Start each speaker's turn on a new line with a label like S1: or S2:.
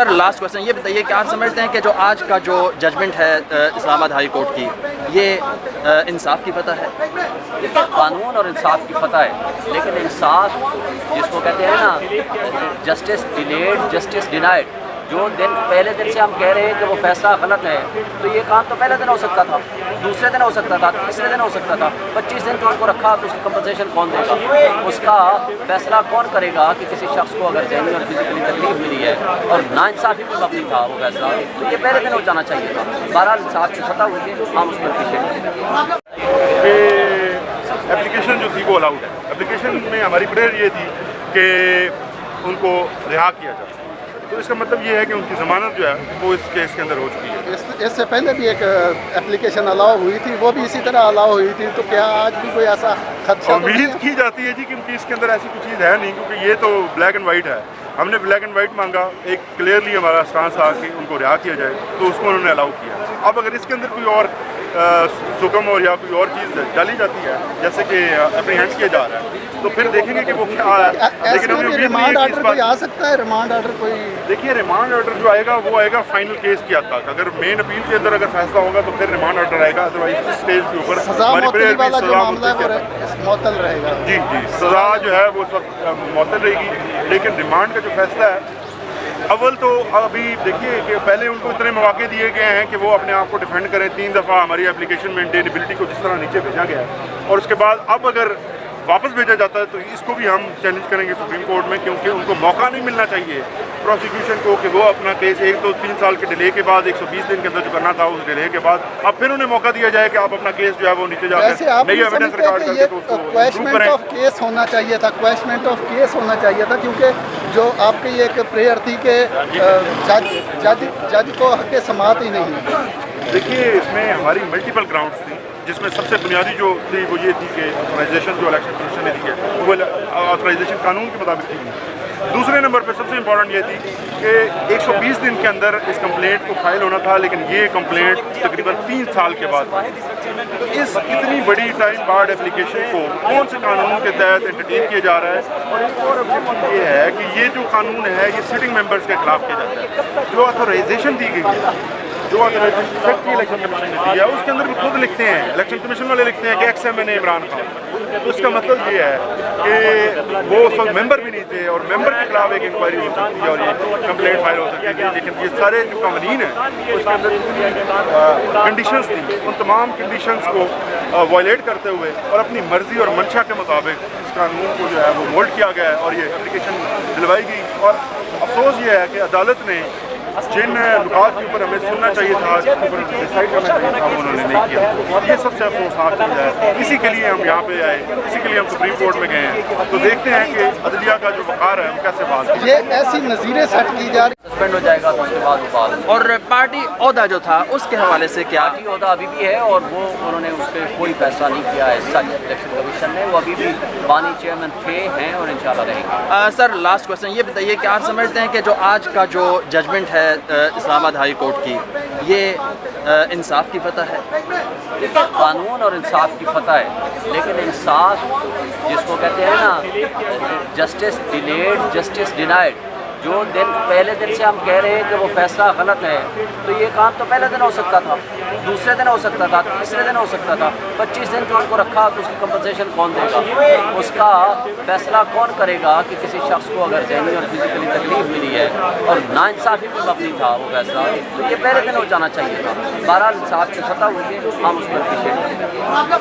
S1: Sir last question یہ بتائیے کہ آپ سمجھتے ہیں کہ جو آج کا جو ججمنٹ ہے اسلام آباد ہائی کورٹ کی یہ انصاف کی فتح ہے؟
S2: قانون اور انصاف کی فتح ہے، لیکن انصاف جس کو کہتے ہیں نا جسٹس ڈیلیڈ جسٹس ڈینائڈ، جو پہلے دن سے ہم کہہ رہے ہیں کہ وہ فیصلہ غلط ہے، تو یہ کام تو پہلے دن ہو سکتا تھا، دوسرے دن ہو سکتا تھا، تیسرے دن ہو سکتا تھا، 25 دن تو ان کو رکھا تو اس کی کمپنسیشن کون دے گا؟ اس کا فیصلہ کون کرے گا کہ کسی شخص کو اگر ذہنی اور فزیکلی تکلیف ملی ہے اور ناانصافی بھی مبنی تھا وہ فیصلہ، تو یہ پہلے دن ہو جانا چاہیے تھا۔ بہرحال انصاف کی فتح ہوئی ہے، ہم اس پر پیچھے
S3: اپلیکیشن جو تھی وہ الاؤڈ ہے۔ اپلیکیشن میں ہماری پریئر یہ تھی کہ ان کو رہا کیا جائے، تو اس کا مطلب یہ ہے کہ ان کی ضمانت جو ہے وہ اس کیس کے اندر ہو چکی ہے۔
S4: اس سے پہلے بھی ایک اپلیکیشن الاؤ ہوئی تھی، وہ بھی اسی طرح الاؤ ہوئی تھی، تو کیا آج بھی کوئی ایسا خدشہ؟
S3: امید کی جاتی ہے جی، کیونکہ اس کے اندر ایسی کوئی چیز ہے نہیں، کیونکہ یہ تو بلیک اینڈ وائٹ ہے۔ ہم نے بلیک اینڈ وائٹ مانگا، ایک کلیئرلی ہمارا سٹانس تھا کہ ان کو رہا کیا جائے، تو اس کو انہوں نے الاؤ کیا۔ اب اگر اس کے اندر کوئی اور حکم اور یا کوئی اور چیز ڈالی جاتی ہے جیسے کہ اپریہینڈ کیا جا رہا ہے، تو پھر دیکھیں گے کہ وہ کیا ہے۔ لیکن ہمیں
S4: ریمانڈ آرڈر کوئی آ سکتا ہے؟ ریمانڈ آرڈر کوئی
S3: دیکھیے، ریمانڈ آرڈر جو آئے گا وہ آئے گا فائنل کیس کی حد تک۔ اگر مین اپیل کے اندر اگر فیصلہ ہوگا تو پھر ریمانڈ آرڈر آئے گا، ادروائز اس اسٹیج کے اوپر
S4: سزا معطلی والا جو معاملہ ہے وہ معطل رہے گا۔
S3: جی جی، سزا جو ہے وہ اس وقت معطل رہے گی، لیکن ریمانڈ کا جو فیصلہ ہے، اول تو ابھی دیکھیے کہ پہلے ان کو اتنے مواقع دیے گئے ہیں کہ وہ اپنے آپ کو ڈیفینڈ کریں۔ 3 دفعہ ہماری اپلیکیشن مینٹینیبلٹی کو جس طرح نیچے بھیجا گیا ہے، اور اس کے بعد اب اگر واپس بھیجا جاتا ہے تو اس کو بھی ہم چیلنج کریں گے سپریم کورٹ میں، کیونکہ ان کو موقع نہیں ملنا چاہیے پروسیکیوشن کو کہ وہ اپنا کیس 1 تو 3 سال کے ڈیلے کے بعد 120 دن کے اندر جو کرنا تھا اس ڈیلے کے بعد اب پھر انہیں موقع دیا جائے کہ آپ اپنا کیس جو ہے وہ نیچے جا کر نئی ایویڈنس ریکارڈ کر کے تو اس کو امپروو کریں۔
S4: آف کیس ہونا چاہیے تھا، کویشمنٹ آف کیس ہونا چاہیے تھا، کیونکہ جو آپ کی ایک پریئر تھی کہ جج کو حق سماعت ہی نہیں۔
S3: دیکھیے، اس میں ہماری ملٹیپل گراؤنڈس تھیں، جس میں سب سے بنیادی جو تھی وہ یہ تھی کہ آتھرائزیشن جو الیکشن کمیشن نے دی ہے وہ آتھرائزیشن قانون کے مطابق تھی۔ دوسرے نمبر پہ سب سے امپورٹنٹ یہ تھی کہ 120 دن کے اندر اس کمپلینٹ کو فائل ہونا تھا، لیکن یہ کمپلینٹ تقریباً 3 سال کے بعد تو اس اتنی بڑی ٹائم بارڈ اپلیکیشن کو کون سے قانون کے تحت انٹرٹین کیا جا رہا ہے؟ اور ایک اور آبجیکٹو یہ ہے کہ یہ جو قانون ہے یہ سٹنگ ممبرس کے خلاف کیا جاتا ہے۔ جو آتھورائزیشن دی گئی ہے، جو آتھورائزیشن کی الیکشن کمیشن نے دی ہے، اس کے اندر بھی خود لکھتے ہیں، الیکشن کمیشن والے لکھتے ہیں کہ ایکس ایم این اے عمران خان۔ تو اس کا مطلب یہ ہے کہ وہ اس وقت ممبر بھی نہیں تھے، اور ممبر کے خلاف ایک انکوائری ہو سکتی ہے اور یہ کمپلینٹ فائل ہو سکتی تھی، لیکن یہ سارے جو قوانین ہیں اس کے اندر کنڈیشنز تھیں، ان تمام کنڈیشنز کو وائلیٹ کرتے ہوئے اور اپنی مرضی اور منشا کے مطابق اس قانون کو جو ہے وہ مولڈ کیا گیا ہے اور یہ اپلیکیشن دلوائی گئی۔ اور افسوس یہ ہے کہ عدالت نے جن نکات کے اوپر ہمیں سننا چاہیے تھا، جس کے اوپر ڈیسائڈ کرنا چاہیے تھا، وہ انہوں نے نہیں کیا۔ یہ سب سے افسوسناک چیز ہے، اسی کے لیے ہم یہاں پہ آئے، اسی کے لیے ہم سپریم کورٹ میں گئے ہیں۔ تو دیکھتے ہیں کہ عدلیہ کا جو وقار ہے وہ کیسے بحال ہے۔
S4: یہ ایسی نظیریں سیٹ کی جا رہی،
S2: سسپینڈ ہو جائے گا تو اس کے بعد وہ بحال ہوگا۔
S1: اور پارٹی عہدہ جو تھا اس کے حوالے سے کیا؟
S2: پارٹی عہدہ ابھی بھی ہے اور وہ انہوں نے اس پہ کوئی فیصلہ نہیں کیا ہے سچ الیکشن کمیشن نے، وہ ابھی بھی بانی چیئرمین تھے ہیں اور انشاءاللہ رہیں گے۔
S1: سر لاسٹ کوشچن یہ بتائیے کہ آپ سمجھتے ہیں کہ جو آج کا جو ججمنٹ ہے اسلام آباد ہائی کورٹ کی یہ انصاف کی فتح ہے؟
S2: قانون اور انصاف کی فتح ہے، لیکن انصاف جس کو کہتے ہیں نا جسٹس ڈیلیڈ جسٹس ڈینائڈ، جو پہلے دن سے ہم کہہ رہے ہیں کہ وہ فیصلہ غلط ہے، تو یہ کام تو پہلے دن ہو سکتا تھا، دوسرے دن ہو سکتا تھا، تیسرے دن ہو سکتا تھا، 25 دن تو ان کو رکھا تو اس کی کمپنسیشن کون دے گا؟ اس کا فیصلہ کون کرے گا کہ کسی شخص کو اگر ذہنی اور فزیکلی تکلیف ملی ہے اور ناانصافی بھی مبنی تھا وہ فیصلہ، تو یہ پہلے دن ہو جانا چاہیے تھا۔ بہرحال انصاف کی فتح ہوئی ہے، ہم اس پر پیچھے